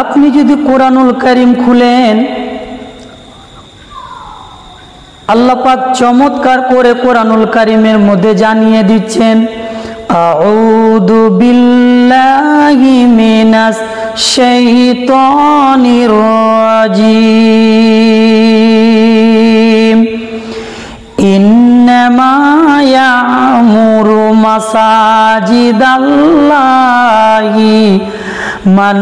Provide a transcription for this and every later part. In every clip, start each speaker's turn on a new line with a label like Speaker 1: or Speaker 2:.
Speaker 1: আপনি যদি কোরআনুল কারীম খুলেন, আল্লাহ পাক চমৎকার করে কোরআনুল কারীমের মধ্যে জানিয়ে দিচ্ছেন, আউযু বিল্লাহি মিনাশ শাইতানির রাজীম। ইন্নামা ইয়ামুরু মাসাজিদাল্লাহি মান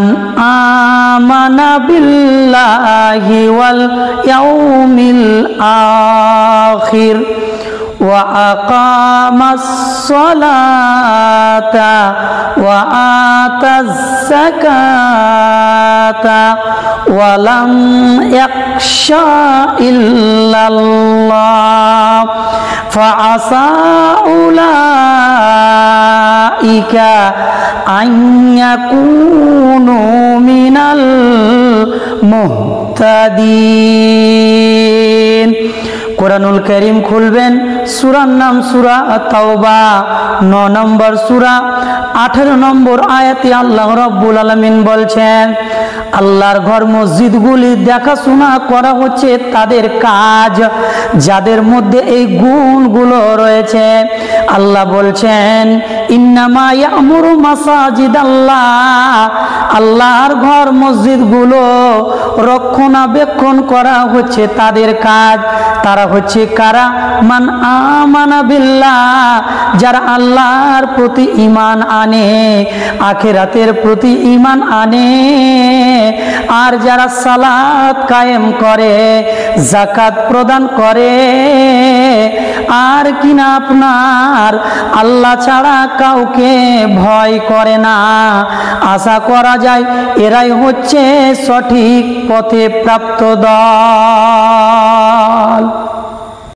Speaker 1: আমানা বিল্লাহি ওয়াল ইয়াউমিল আখির ওয়া আকামাস সালাতা ওয়া আতাজ যাকাতা ওয়া লাম ইয়াখশা ইল্লাল্লাহ ফাআসা উলাইকা আন ইয়াকুনু মিনাল মুহতাদিন। কোরআনুল কারীম খুলবেন, সূরার নাম সূরা তাওবা, 9 নম্বর সূরা, 18 নম্বর আয়াতে আল্লাহ রাব্বুল আলামিন বলছেন, আল্লাহর ঘর মসজিদগুলি দেখাশোনা করা হচ্ছে তাদের কাজ, যাদের মধ্যে এই গুণগুলো রয়েছে। আল্লাহ বলছেন, ইন্নামা ইয়ামুরু মাসাজিদাল্লাহ, আল্লাহর ঘর মসজিদগুলো রক্ষণাবেক্ষণ করা হচ্ছে তাদের কাজ। তারা হচ্ছে কারা? মান আমানা বিল্লাহ, যারা আল্লাহর প্রতি ঈমান আনে, আখিরাতের প্রতি ঈমান আনে, আর যারা সালাত কায়েম করে, যাকাত প্রদান করে, আর কিনা আপনার আল্লাহ ছাড়া কাউকে ভয় করে না। আশা করা যায় এরাই হচ্ছে সঠিক পথে প্রাপ্ত দল।